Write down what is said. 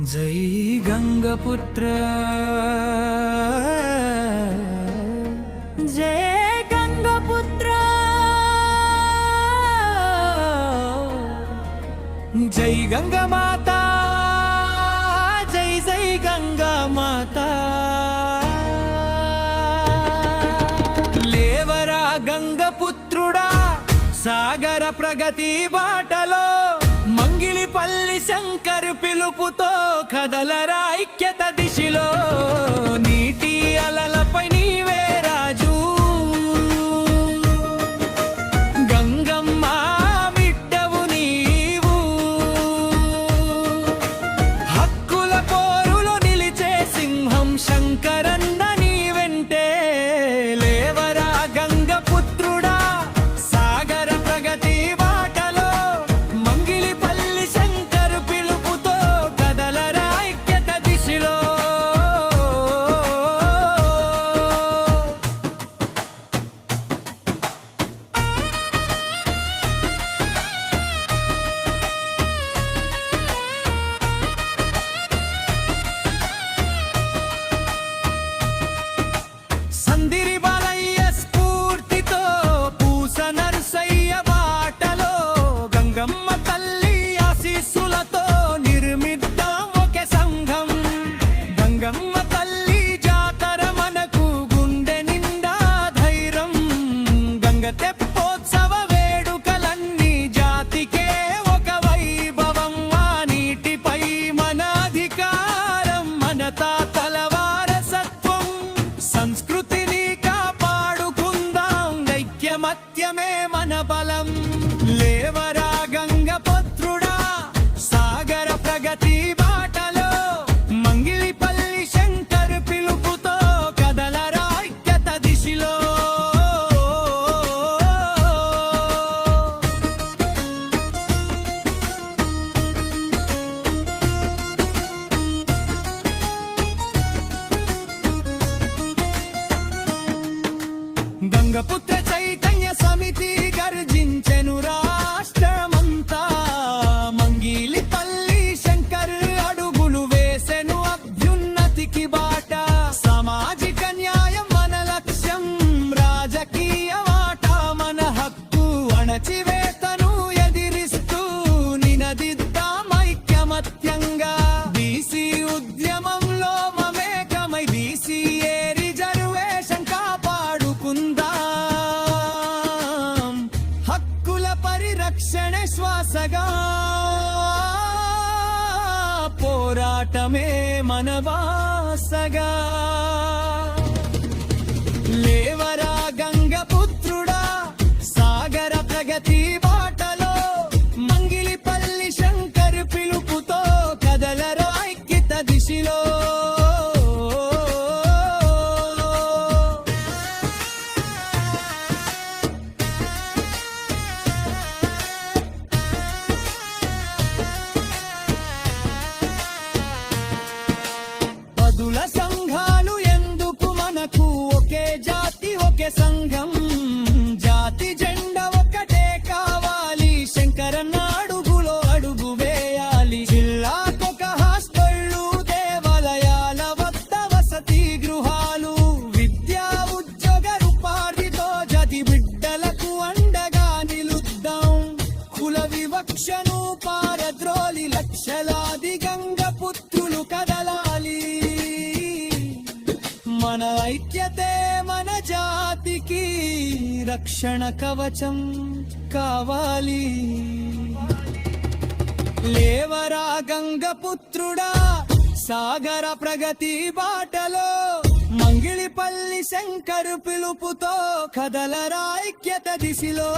జై గంగపుత్ర జయ గంగపుత్ర జై గంగా మాతా జై జై గంగా మాతా లేవరా గంగపుత్రుడా సాగర ప్రగతి బాటలో మంగిలిపల్లి శంకర్ పిలుపుతో కదలరా ఐక్యత దిశలో నీటి అలలపై నీవే రాజు గంగమ్మ బిడ్డవు నీవు హక్కుల పోరులో నిలిచే సింహం శంకరన్న నీ వెంటే లేవరా గంగపుత్రుడా సాగర ప్రగతి బాటలో మంగిలిపల్లి శంకర్ పిలుపుతో కదలరా ఐక్యత దిశలో సందిరి బాలయ్య స్ఫూర్తితో పూస నరసయ్య బాటలో గంగమ్మ తల్లి ఆశీస్సులతో నిర్మిద్దాం ఒకే సంఘం గంగమ్మ తల్లి జాతర మనకు గుండె నిండా ధైర్యం గంగ తెప్పోత్సవ వేడుకలన్నీ జాతికే ఒక వైభవం ఆ నీటిపై మన అధికారం మన తాతల వారసత్వం సంస్కృతిని కాపాడుకుందాం ఐక్యమత్యమే మన బలం లేవరా గంగపుత్రుడా సాగర ప్రగతి బాటలో మంగిలిపల్లి శంకర్ పిలుపుతో కదలరా ఐక్యత దిశలో గంగపుత్ర చైతన్య సమితి గర్జించెను రాష్ట్రమంతా మంగిలిపల్లి శంకర్ అడుగులు వేసెను అభ్యున్నతికి బాట సామాజిక న్యాయం మన లక్ష్యం రాజకీయ వాట మన హక్కు అణచివేతను ఎదిరిస్తూ నినదిద్దాం ఐక్యమత్యంగా బీసీ ఉద్యమంలో మమేకమై బీసీఏ రిజర్వేషన్ కాపాడుకుందాం హక్కుల పరిరక్షణ శ్వాసగా పోరాటమే మన వాసగా లేవరా గంగపుత్రుడా సాగర ప్రగతి బాటలో మంగిలిపల్లి శంకర్ పిలుపుతో కదలరా ఐక్యత దిశలో పదుల సంఘాలు ఎందుకు మనకు ఒకే జాతి ఒకే సంఘం జాతి జెండా ఒక్కటే కావాలి శంకరన్న అడుగులో అడుగు వేయాలి జిల్లాకొక హాస్టళ్ళు దేవాలయాల వద్ద వసతి గృహాలు విద్యా ఉద్యోగ ఉపాధితో జతి బిడ్డలకు అండగా నిలుద్దాం కుల వివక్షను పారద్రోలి లక్షలాది గంగపుత్రులు కదలాలి మన ఐక్యతే మన జాతికి రక్షణ కవచం కావాలి లేవరా గంగపుత్రుడా సాగర ప్రగతి బాటలో మంగిలిపల్లి శంకర్ పిలుపుతో కదలరా ఐక్యత దిశలో